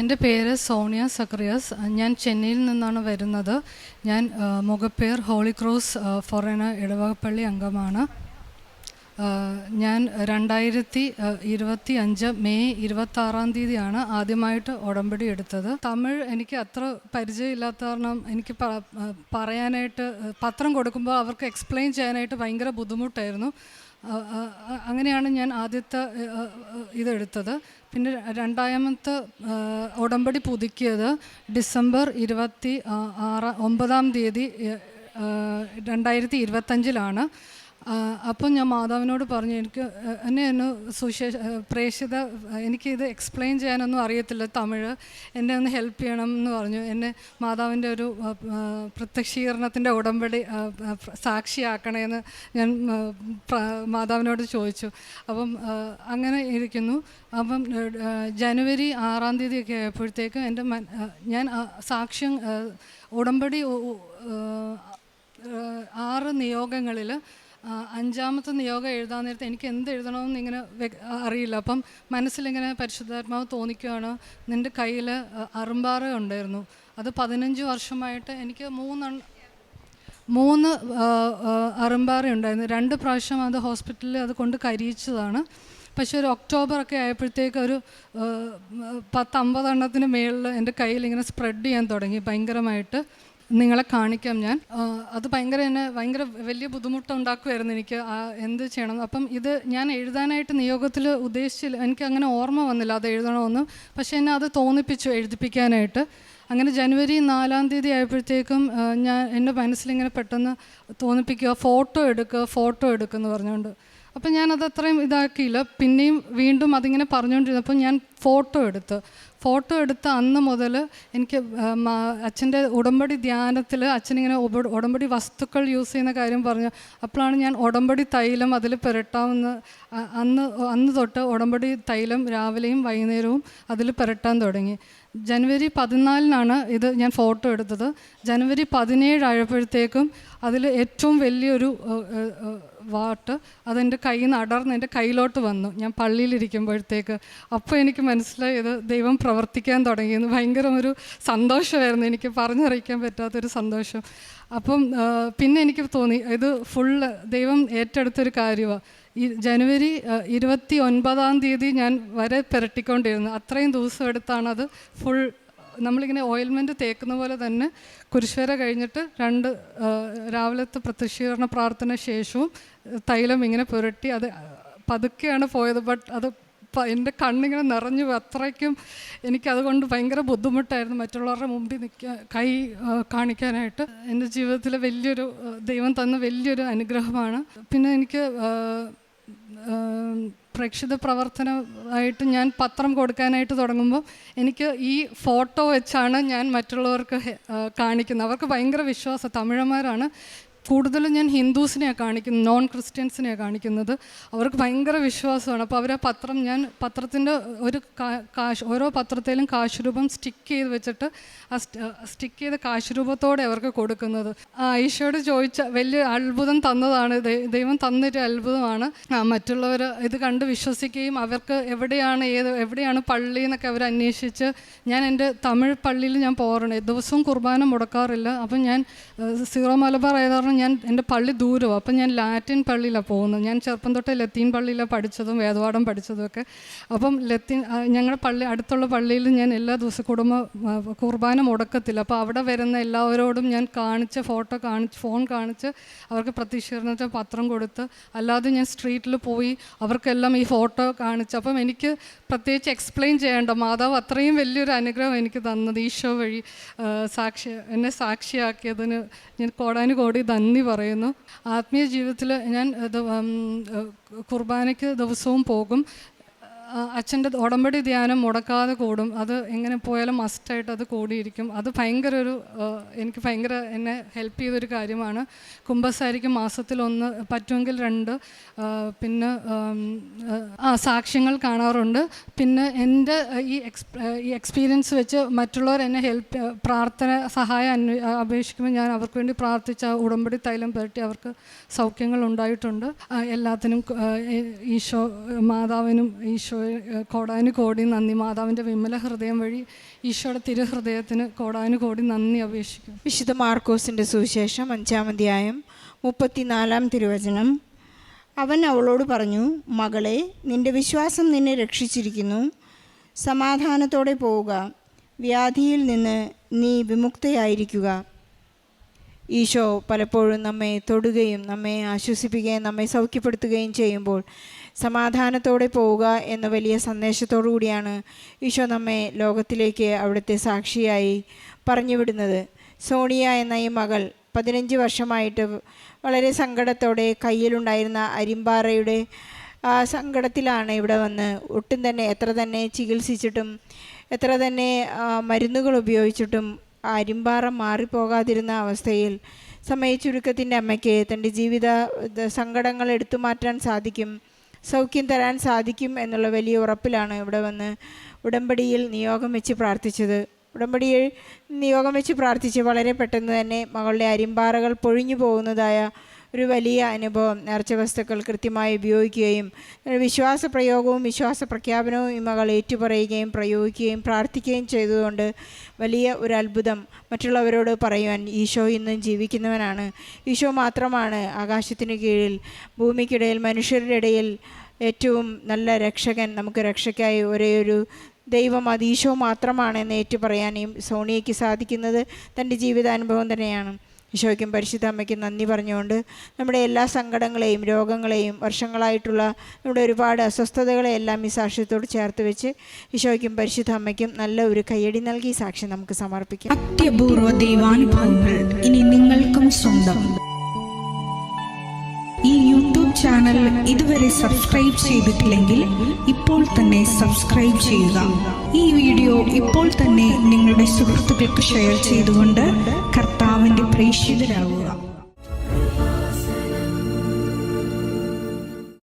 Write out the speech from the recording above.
എൻ്റെ പേര് സോണിയ സക്രിയസ്. ഞാൻ ചെന്നൈയിൽ നിന്നാണ് വരുന്നത്. ഞാൻ മുഖപ്പേർ ഹോളി ക്രോസ് ഫോറന ഇടവകപ്പള്ളി അംഗമാണ്. ഞാൻ 2025 മെയ് 26 ആദ്യമായിട്ട് ഉടമ്പടി എടുത്തത്. തമിഴ് എനിക്ക് അത്ര പരിചയമില്ലാത്ത കാരണം എനിക്ക് പറയാനായിട്ട് പത്രം കൊടുക്കുമ്പോൾ അവർക്ക് എക്സ്പ്ലെയിൻ ചെയ്യാനായിട്ട് ഭയങ്കര ബുദ്ധിമുട്ടായിരുന്നു. അങ്ങനെയാണ് ഞാൻ ആദ്യത്തെ ഇതെടുത്തത്. പിന്നെ രണ്ടാമത്തെ ഉടമ്പടി പുതുക്കിയത് ഡിസംബർ 29 2025 അപ്പം ഞാൻ മാതാവിനോട് പറഞ്ഞു, എന്നെ പ്രേക്ഷിത എനിക്കിത് എക്സ്പ്ലെയിൻ ചെയ്യാനൊന്നും അറിയത്തില്ല തമിഴ്, എന്നെ ഒന്ന് ഹെൽപ്പ് ചെയ്യണം എന്ന് പറഞ്ഞു. എന്നെ മാതാവിൻ്റെ ഒരു പ്രത്യക്ഷീകരണത്തിൻ്റെ ഉടമ്പടി സാക്ഷിയാക്കണേന്ന് ഞാൻ മാതാവിനോട് ചോദിച്ചു. അപ്പം അങ്ങനെ ഇരിക്കുന്നു. അപ്പം ജനുവരി 6 ഒക്കെ ആയപ്പോഴത്തേക്ക് ഞാൻ സാക്ഷ്യം ഉടമ്പടി 6 നിയോഗങ്ങളിൽ 5ാമത്തെ നിയോഗം എഴുതാൻ നേരത്തെ എനിക്ക് എന്ത് എഴുതണമെന്ന് ഇങ്ങനെ അറിയില്ല. അപ്പം മനസ്സിലിങ്ങനെ പരിശുദ്ധാത്മാവ് തോന്നിക്കുകയാണ്, നിൻ്റെ കയ്യിൽ അറുമ്പാറ ഉണ്ടായിരുന്നു. അത് 15 വർഷമായിട്ട് എനിക്ക് 3 അറുമ്പാറ ഉണ്ടായിരുന്നു. 2 പ്രാവശ്യം അത് ഹോസ്പിറ്റലിൽ അത് കൊണ്ട് കരിയിച്ചതാണ്. പക്ഷേ ഒരു ഒക്ടോബറൊക്കെ ആയപ്പോഴത്തേക്ക് ഒരു 10-50 എണ്ണത്തിന് മേളിൽ എൻ്റെ കയ്യിൽ ഇങ്ങനെ സ്പ്രെഡ് ചെയ്യാൻ തുടങ്ങി ഭയങ്കരമായിട്ട്. നിങ്ങളെ കാണിക്കാം ഞാൻ. അത് ഭയങ്കര വലിയ ബുദ്ധിമുട്ടുണ്ടാക്കുമായിരുന്നു എനിക്ക് എന്ത് ചെയ്യണം. അപ്പം ഇത് ഞാൻ എഴുതാനായിട്ട് നിയോഗത്തിൽ ഉദ്ദേശിച്ചില്ല, എനിക്ക് അങ്ങനെ ഓർമ്മ വന്നില്ല അത് എഴുതണമെന്ന്. പക്ഷേ എന്നെ അത് തോന്നിപ്പിച്ചു എഴുതിപ്പിക്കാനായിട്ട്. അങ്ങനെ ജനുവരി 4 ആയപ്പോഴത്തേക്കും എൻ്റെ മനസ്സിലിങ്ങനെ പെട്ടെന്ന് തോന്നിപ്പിക്കുക, ഫോട്ടോ എടുക്കുമെന്ന് പറഞ്ഞുകൊണ്ട്. അപ്പം ഞാനത് അത്രയും ഇതാക്കിയില്ല. പിന്നെയും വീണ്ടും അതിങ്ങനെ പറഞ്ഞുകൊണ്ടിരുന്നപ്പോൾ ഞാൻ ഫോട്ടോ എടുത്ത അന്ന് മുതൽ എനിക്ക് അച്ഛൻ്റെ ഉടമ്പടി ധ്യാനത്തിൽ അച്ഛനിങ്ങനെ ഉടമ്പടി വസ്തുക്കൾ യൂസ് ചെയ്യുന്ന കാര്യം പറഞ്ഞു. അപ്പോഴാണ് ഞാൻ ഉടമ്പടി തൈലം അതിൽ പുരട്ടാമെന്ന് അന്ന് തൊട്ട് ഉടമ്പടി തൈലം രാവിലെയും വൈകുന്നേരവും അതിൽ പുരട്ടാൻ തുടങ്ങി. ജനുവരി 14 ഇത് ഞാൻ ഫോട്ടോ എടുത്തത്. ജനുവരി 17 ആയപ്പോഴത്തേക്കും അതിൽ ഏറ്റവും വലിയൊരു വാട്ട് അതെൻ്റെ കയ്യിൽ നിന്ന് അടർന്ന് എൻ്റെ കയ്യിലോട്ട് വന്നു ഞാൻ പള്ളിയിലിരിക്കുമ്പോഴത്തേക്ക്. അപ്പോൾ എനിക്ക് മനസ്സിലായി ഇത് ദൈവം പ്രവർത്തിക്കാൻ തുടങ്ങിയെന്ന്. ഭയങ്കര ഒരു സന്തോഷമായിരുന്നു, എനിക്ക് പറഞ്ഞറിയിക്കാൻ പറ്റാത്തൊരു സന്തോഷം. അപ്പം പിന്നെ എനിക്ക് തോന്നി ഇത് ഫുള്ള് ദൈവം ഏറ്റെടുത്തൊരു കാര്യമാണ്. ഈ ജനുവരി 29 ഞാൻ വരെ പുരട്ടിക്കൊണ്ടിരുന്നു. അത്രയും ദിവസം എടുത്താണത് ഫുൾ. നമ്മളിങ്ങനെ ഓയിൽമെൻറ്റ് തേക്കുന്ന പോലെ തന്നെ കുരിശുവര കഴിഞ്ഞിട്ട് 2 രാവിലത്തെ പ്രത്യക്ഷീകരണ പ്രാർത്ഥന ശേഷവും തൈലം ഇങ്ങനെ പുരട്ടി. അത് പതുക്കെയാണ് പോയത്, ബട്ട് അത് എൻ്റെ കണ്ണിങ്ങനെ നിറഞ്ഞു. അത്രയ്ക്കും എനിക്കതുകൊണ്ട് ഭയങ്കര ബുദ്ധിമുട്ടായിരുന്നു മറ്റുള്ളവരുടെ മുമ്പിൽ കൈ കാണിക്കാനായിട്ട്. എൻ്റെ ജീവിതത്തിലെ വലിയൊരു ദൈവം തന്ന വലിയൊരു അനുഗ്രഹമാണ്. പിന്നെ എനിക്ക് പ്രേക്ഷിത പ്രവർത്തനമായിട്ട് ഞാൻ പത്രം കൊടുക്കാനായിട്ട് തുടങ്ങുമ്പോൾ എനിക്ക് ഈ ഫോട്ടോ വെച്ചാണ് ഞാൻ മറ്റുള്ളവർക്ക് കാണിക്കുന്നത്. അവർക്ക് ഭയങ്കര വിശ്വാസം. തമിഴന്മാരാണ് കൂടുതലും. ഞാൻ ഹിന്ദുസിനെയാണ് കാണിക്കുന്നത്, നോൺ ക്രിസ്ത്യൻസിനെയാണ് കാണിക്കുന്നത്. അവർക്ക് ഭയങ്കര വിശ്വാസമാണ്. അപ്പോൾ അവർ ഞാൻ പത്രത്തിൻ്റെ ഒരു ഓരോ പത്രത്തിലും കാശ് രൂപം സ്റ്റിക്ക് ചെയ്ത് വെച്ചിട്ട് സ്റ്റിക്ക് ചെയ്ത കാശ് രൂപത്തോടെ അവർക്ക് കൊടുക്കുന്നത്. ഈശോയോട് ചോദിച്ച വലിയ അത്ഭുതം തന്നതാണ്, ദൈവം തന്നൊരു അത്ഭുതമാണ്. മറ്റുള്ളവർ ഇത് കണ്ട് വിശ്വസിക്കുകയും അവർക്ക് എവിടെയാണ് പള്ളി എന്നൊക്കെ അവർ അന്വേഷിച്ച്. ഞാൻ എൻ്റെ തമിഴ് പള്ളിയിൽ ഞാൻ പോകാറുണ്ട്, ദിവസവും കുർബാന മുടക്കാറില്ല. അപ്പം ഞാൻ സീറോ മലബാർ ആയതാണ്, ഞാൻ എൻ്റെ പള്ളി ദൂരവും. അപ്പം ഞാൻ ലാറ്റിൻ പള്ളിയിലാണ് പോകുന്നത്. ഞാൻ ചെറുപ്പം തൊട്ട് ലത്തീൻ പള്ളിയിലാണ് പഠിച്ചതും വേദപാഠം പഠിച്ചതുമൊക്കെ. അപ്പം ഞങ്ങളുടെ അടുത്തുള്ള പള്ളിയിൽ ഞാൻ എല്ലാ ദിവസവും കുർബാന മുടക്കത്തില്ല. അപ്പോൾ അവിടെ വരുന്ന എല്ലാവരോടും ഞാൻ ഫോൺ കാണിച്ച് അവർക്ക് പ്രത്യക്ഷീകരണത്തെ പത്രം കൊടുത്ത്, അല്ലാതെ ഞാൻ സ്ട്രീറ്റിൽ പോയി അവർക്കെല്ലാം ഈ ഫോട്ടോ കാണിച്ച്. അപ്പം എനിക്ക് പ്രത്യേകിച്ച് എക്സ്പ്ലെയിൻ ചെയ്യേണ്ട, മാതാവ് അത്രയും വലിയൊരു അനുഗ്രഹം എനിക്ക് തന്നത്, ഈശോ വഴി എന്നെ സാക്ഷിയാക്കിയതിന് ഞാൻ കോടാനുകോടി നന്ദി പറയുന്നു. ആത്മീയ ജീവിതത്തിൽ ഞാൻ കുർബാനയ്ക്ക് ദിവസവും പോകും. അച്ഛൻ്റെ ഉടമ്പടി ധ്യാനം മുടക്കാതെ കൂടും. അത് എങ്ങനെ പോയാലും മസ്റ്റായിട്ട് അത് കൂടിയിരിക്കും. അത് എനിക്ക് ഭയങ്കര എന്നെ ഹെൽപ്പ് ചെയ്തൊരു കാര്യമാണ്. കുമ്പസാരിക്കും മാസത്തിൽ 1, പറ്റുമെങ്കിൽ 2. പിന്നെ സാക്ഷ്യങ്ങൾ കാണാറുണ്ട്. പിന്നെ എൻ്റെ ഈ എക്സ്പീരിയൻസ് വെച്ച് മറ്റുള്ളവർ എന്നെ പ്രാർത്ഥന സഹായം അപേക്ഷിക്കുമ്പോൾ ഞാൻ അവർക്ക് വേണ്ടി പ്രാർത്ഥിച്ച ഉടമ്പടി തൈലം പുരട്ടി അവർക്ക് സൗഖ്യങ്ങൾ ഉണ്ടായിട്ടുണ്ട്. എല്ലാത്തിനും ഈശോ മാതാവിനും ഈശോ കോടാനുകോടി നന്ദി. മാതാവിൻ്റെ വിമല ഹൃദയം വഴി ഈശോയുടെ തിരുഹൃദയത്തിന് കോടാനുകോടി നന്ദി അപേക്ഷിക്കും. വിശുദ്ധ മാർക്കോസിൻ്റെ സുവിശേഷം 5-ാം അധ്യായം 34-ാം തിരുവചനം. അവൻ അവളോട് പറഞ്ഞു, മകളെ, നിന്റെ വിശ്വാസം നിന്നെ രക്ഷിച്ചിരിക്കുന്നു. സമാധാനത്തോടെ പോവുക, വ്യാധിയിൽ നിന്ന് നീ വിമുക്തയായിരിക്കുക. ഈശോ പലപ്പോഴും നമ്മെ തൊടുകയും നമ്മെ ആശ്വസിപ്പിക്കുകയും നമ്മെ സൗഖ്യപ്പെടുത്തുകയും ചെയ്യുമ്പോൾ സമാധാനത്തോടെ പോവുക എന്ന വലിയ സന്ദേശത്തോടു കൂടിയാണ് ഈശോ നമ്മെ ലോകത്തിലേക്ക് അവിടുത്തെ സാക്ഷിയായി പറഞ്ഞുവിടുന്നത്. സോണിയ എന്ന ഈ മകൾ 15 വർഷമായിട്ട് വളരെ സങ്കടത്തോടെ കയ്യിലുണ്ടായിരുന്ന അരിമ്പാറയുടെ ആ സങ്കടത്തിലാണ് ഇവിടെ വന്ന് ഒട്ടും തന്നെ എത്ര തന്നെ ചികിത്സിച്ചിട്ടും എത്ര തന്നെ മരുന്നുകൾ ഉപയോഗിച്ചിട്ടും ആ അരിമ്പാറ മാറിപ്പോകാതിരുന്ന അവസ്ഥയിൽ സമയച്ചുരുക്കത്തിൻ്റെ അമ്മയ്ക്ക് തൻ്റെ ജീവിത സങ്കടങ്ങൾ എടുത്തു മാറ്റാൻ സാധിക്കും, സൗഖ്യം തരാൻ സാധിക്കും എന്നുള്ള വലിയ ഉറപ്പിലാണ് ഇവിടെ വന്ന് ഉടമ്പടിയിൽ നിയോഗം വെച്ച് പ്രാർത്ഥിച്ചത്. ഉടമ്പടിയിൽ നിയോഗം വെച്ച് പ്രാർത്ഥിച്ച് വളരെ പെട്ടെന്ന് തന്നെ മകളുടെ അരിമ്പാറകൾ പൊഴിഞ്ഞു പോകുന്നതായ ഒരു വലിയ അനുഭവം, നേർച്ച വസ്തുക്കൾ കൃത്യമായി ഉപയോഗിക്കുകയും വിശ്വാസ പ്രയോഗവും വിശ്വാസ പ്രഖ്യാപനവും ഈ മകൾ ഏറ്റുപറയുകയും പ്രയോഗിക്കുകയും പ്രാർത്ഥിക്കുകയും ചെയ്തതുകൊണ്ട് വലിയ ഒരു അത്ഭുതം മറ്റുള്ളവരോട് പറയുവാൻ ഈശോ ഇന്നും ജീവിക്കുന്നവനാണ്. ഈശോ മാത്രമാണ് ആകാശത്തിന് കീഴിൽ ഭൂമിക്കിടയിൽ മനുഷ്യരുടെ ഇടയിൽ ഏറ്റവും നല്ല രക്ഷകൻ. നമുക്ക് രക്ഷയ്ക്കായി ഒരേയൊരു ദൈവം അത് ഈശോ മാത്രമാണെന്ന് ഏറ്റുപറയാൻ ഈ സോണിയയ്ക്ക് സാധിക്കുന്നത് തൻ്റെ ജീവിതാനുഭവം തന്നെയാണ്. ഈശോയ്ക്കും പരിശുദ്ധ അമ്മയ്ക്കും നന്ദി പറഞ്ഞുകൊണ്ട് നമ്മുടെ എല്ലാ സങ്കടങ്ങളെയും രോഗങ്ങളെയും വർഷങ്ങളായിട്ടുള്ള നമ്മുടെ ഒരുപാട് അസ്വസ്ഥതകളെയെല്ലാം ഈ സാക്ഷ്യത്തോട് ചേർത്ത് വെച്ച് ഈശോയ്ക്കും പരിശുദ്ധ അമ്മയ്ക്കും നല്ല ഒരു കയ്യടി നൽകി സാക്ഷ്യം നമുക്ക് സമർപ്പിക്കാം. അത്യപൂർവ ദൈവാനുഭവങ്ങൾ ഇനി നിങ്ങൾക്കും സ്വന്തം. ഈ യൂട്യൂബ് ചാനൽ ഇതുവരെ സബ്സ്ക്രൈബ് ചെയ്തിട്ടില്ലെങ്കിൽ ഇപ്പോൾ തന്നെ സബ്സ്ക്രൈബ് ചെയ്യുക. ഈ വീഡിയോ ഇപ്പോൾ തന്നെ നിങ്ങളുടെ സുഹൃത്തുക്കൾക്ക് ഷെയർ ചെയ്തുകൊണ്ട് കർത്താവിൻ്റെ പ്രേക്ഷിതരാകുക.